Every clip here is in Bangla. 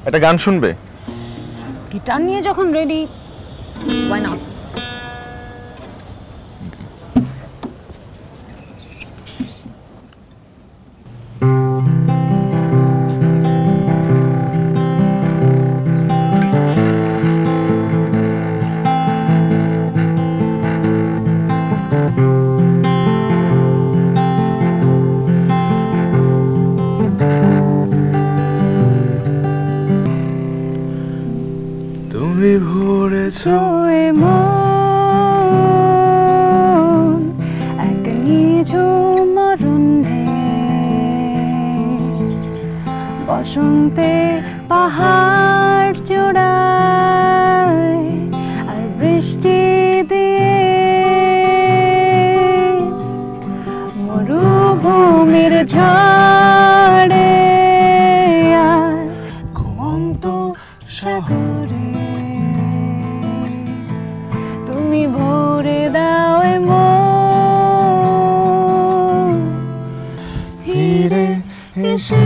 একটা গান শুনবে? গিটার নিয়ে যখন রেডি, why not? তুমি ভরেছো মন এক নিঝুম অরণ্যে, বসন্তে পাহাড় চূড়ায় আর বৃষ্টি দিয়ে মরুভূমির ঝড়ে আর ঘুমন্ত সাগরে তুমি ভরে দাও মন ফিরে এসে।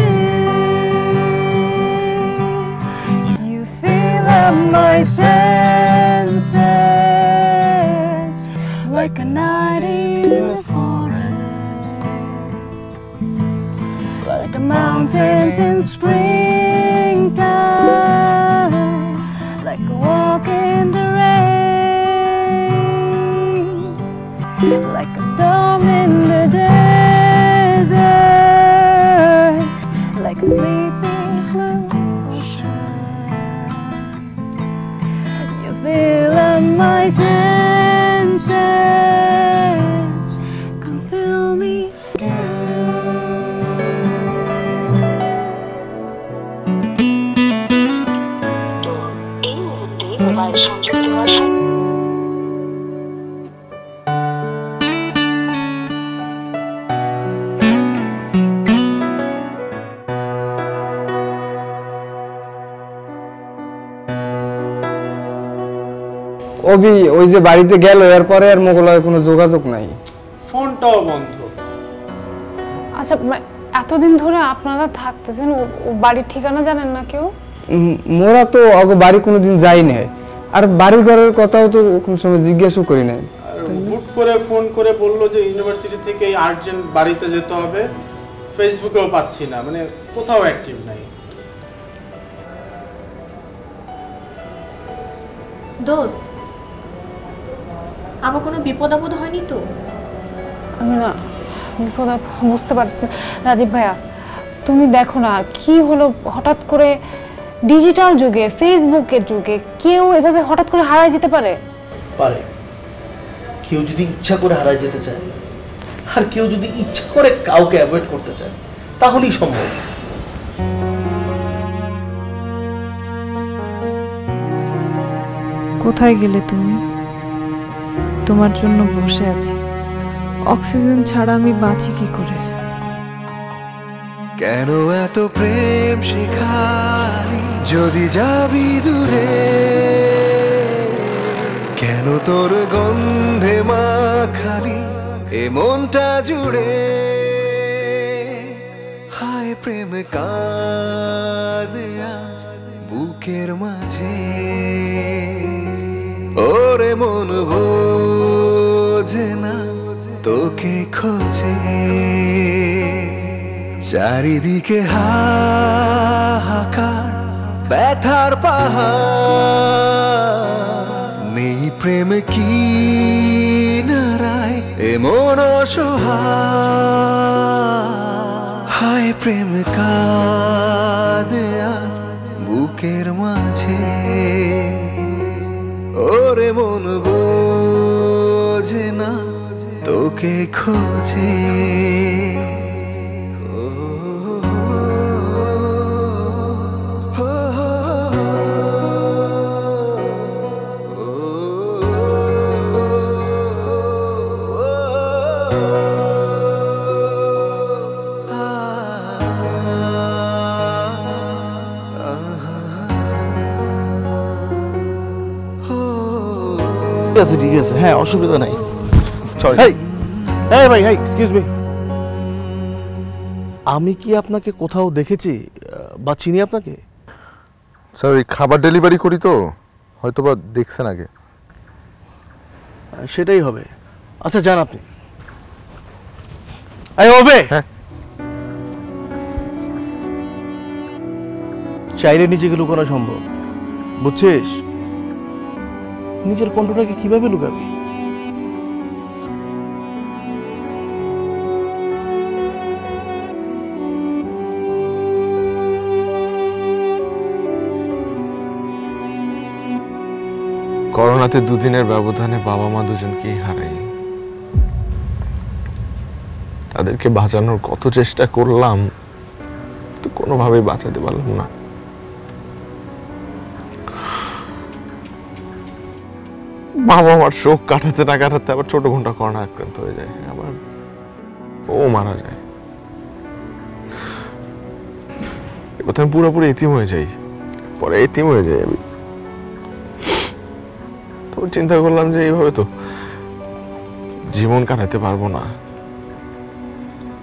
You fill up my senses like a night in the forest, like the mountains in springtime, like a walk in the rain, like a storm in the desert, like a sleeping blue ocean. You fill up my senses, come fill me again. Mobile সংযুক্ত আছে। অবি ওই যে বাড়িতে গেল এরপরে আর মোগলার কোনো যোগাযোগ নাই, ফোনটাও বন্ধ। আচ্ছা এতদিন ধরে আপনারা থাকতেছেন, বাড়ির ঠিকানা জানেন না কেউ? মোরা তো আগে বাড়ি কোনোদিন যাই না, আর বাড়ি ঘরের কথাও তো কোনো সময় জিজ্ঞাসা করি না। হুট করে ফোন করে বললো যে ইউনিভার্সিটি থেকে আর্জেন্ট বাড়িতে যেতে হবে, ফেসবুকেও পাচ্ছি না, মানে কোথাও অ্যাক্টিভ নাই। দোস্ত, আমার কোনো বিপদ আপদ হয়নি তো? আমি না বিপদ বুঝতে পারছি। রাজীব ভাইয়া তুমি দেখো না কি হলো, হঠাৎ করে ডিজিটাল যুগে, ফেসবুকের যুগে কেউ এভাবে হঠাৎ করে হারায় যেতে পারে? পারে। কেউ যদি ইচ্ছা করে হারায় যেতে চায়, আর কেউ যদি ইচ্ছা করে কাউকে অ্যাভয়েড করতে চায়, তাহলেই সম্ভব। কোথায় গেলে তুমি? তোমার জন্য বসে আছি, অক্সিজেন ছাড়া আমি বাঁচি কি করে? কেন এত প্রেম শিখালি যদি যাবি দূরে, কেন তোর গন্ধে মাখালি এ মনটা জুড়ে, হায় প্রেম কাঁদে আজ বুকের মাঝে, ওরে মন বোঝে না তোকে খোঁজে, চারিদিকে হাহাকার ব্যথার পাহাড়, নেই প্রেম কি নারায় এমন অসহায়, হায় প্রেম কাঁদে আজ বুকের মাঝে, ওরে মন বোঝে না তোকে খোঁজে। ঠিক আছে, হ্যাঁ অসুবিধা নাই। ভাই, এক্সকিউজ মি, আমি কি আপনাকে কোথাও দেখেছি বা চিনি আপনাকে? স্যার ওই খাবার ডেলিভারি করি তো, হয়তো বা দেখছেন আগে। সেটাই হবে। আচ্ছা যান আপনি। এই হবে, হ্যাঁ চাইলে নিজেকে লুকানো সম্ভব, বুঝছিস? নিজের কণ্ঠটাকে কিভাবে লুকাবি? করোনাতে দুদিনের ব্যবধানে বাবা মা দুজনকেই হারাই। তাদেরকে বাঁচানোর কত চেষ্টা করলাম, তো কোনোভাবেই বাঁচাতে পারলাম না। বাবা আমার শোক কাটাতে না কাটাতে আবার ছোট ঘন্টা করোনা আক্রান্ত হয়ে যায়, আবার ও মারা যায়। এবার আমি পুরোপুরি এতিম হয়ে যাই, পরে এতিম হয়ে যাই আমি। তো চিন্তা করলাম যে এইভাবে তো জীবন কাটাতে পারবো না,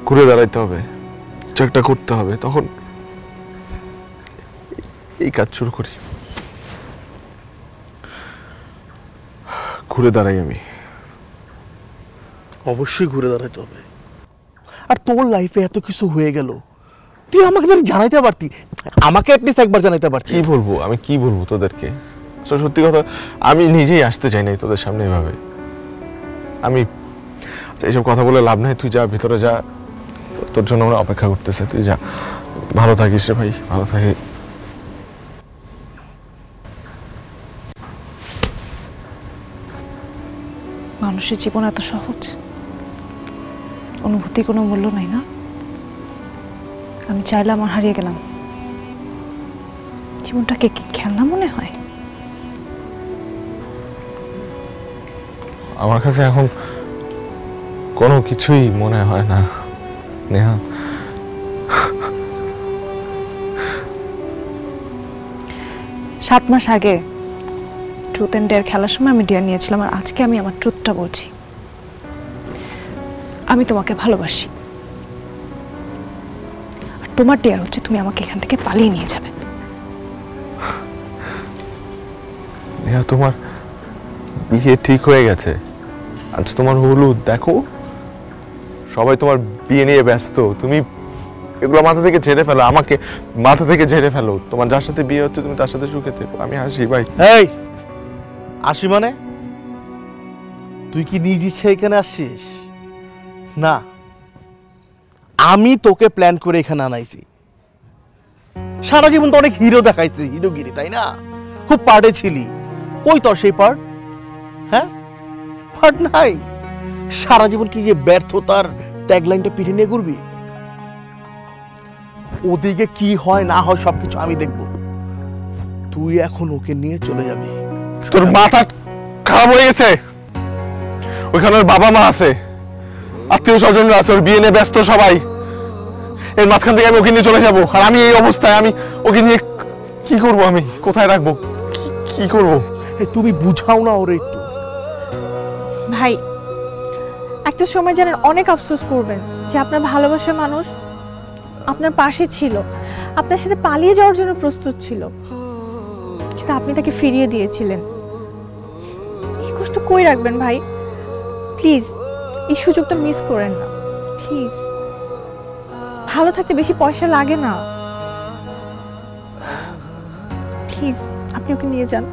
ঘুরে দাঁড়াইতে হবে, কিছু একটা করতে হবে। তখন এই কাজ শুরু করি, ঘুরে দাঁড়াই আমি। অবশ্যই ঘুরে দাঁড়াতে হবে। আর তোর লাইফে এত কিছু হয়ে গেল, তুই আমাকে জানাইতে পারতি, আমাকে অ্যাটলিস্ট একবার জানাইতে পারতি। কি বলবো আমি, কি বলবো তোদেরকে? সত্যি কথা, আমি নিজেই আসতে চাই নাই তোদের সামনে এভাবে। আমি এইসব কথা বলে লাভ নাই, তুই যা, ভিতরে যা, তোর জন্য আমরা অপেক্ষা করতেছে, তুই যা। ভালো থাকিস রে ভাই, ভালো থাকিস। মানুষের জীবন এত সহজ, অনুভূতি কোনো মূল্য নাই না? আমি চাইলাম আর হারিয়ে গেলাম। জীবনটাকে কি খেলনা মনে হয়? আমার কাছে এখন কোনো কিছুই মনে হয় না নেহা। 7 মাস আগে ট্রুথ এন্ড ডেয়ার খেলার সময় আমি ডেয়ার নিয়েছিলাম, আর আজকে আমি আমার ট্রুথটা বলছি। আমি তোমাকে ভালোবাসি, আর তোমার ডেয়ার হচ্ছে তুমি আমাকে এখান থেকে পালিয়ে নিয়ে যাবে। নেহা, তোমার বিয়ে ঠিক হয়ে গেছে, আজ তোমার হলুদ, দেখো সবাই তোমার বিয়ে নিয়ে ব্যস্ত। তুমি এগুলো মাথা থেকে ঝেড়ে ফেলো, আমাকে মাথা থেকে ঝেড়ে ফেলো। তোমার যার সাথে বিয়ে হচ্ছে তুমি তার সাথে সুখে থেকো। আমি হাসি ভাই। এই আসি মানে? তুই কি নিজ ইচ্ছা এখানে আসছিস? না, আমি তোকে প্ল্যান করে এখানে আনাইছি। সারা জীবন তো অনেক হিরো দেখাইছি, হিরোগিরি, তাই না? খুব পার্টে ছিলি, কই তোর সেই পার্ট? হ্যাঁ, পার্ট নাই। সারা জীবন কি যে ব্যর্থতার ট্যাগলাইনটা পিঠে নিয়ে ঘুরবি? ওদিকে কি হয় না হয় সবকিছু আমি দেখব। তুই এখন ওকে নিয়ে চলে যাবি। তোর মাথা খারাপ হয়ে গেছে? ওইখানে ওর বাবা মা আছে, আত্মীয় স্বজনরা আছে, ওর বিয়ে নিয়ে ব্যস্ত সবাই। এর মাঝখান থেকে আমি ওকে নিয়ে চলে যাবো, আর আমি এই অবস্থায় আমি ওকে নিয়ে কি করব? আমি কোথায় রাখবো, কি করব? তুমি বুঝাও না ওরে একটু। ভাই, একটা সময় জানেন অনেক আফসোস করবেন যে আপনার ভালোবাসার মানুষ আপনার পাশে ছিল, আপনার সাথে পালিয়ে যাওয়ার জন্য প্রস্তুত ছিল, কিন্তু আপনি তাকে ফিরিয়ে দিয়েছিলেন। এই কষ্ট কই রাখবেন ভাই? প্লিজ এই সুযোগটা মিস করেন না, প্লিজ। ভালো থাকতে বেশি পয়সা লাগে না, প্লিজ আপনি ওকে নিয়ে যান।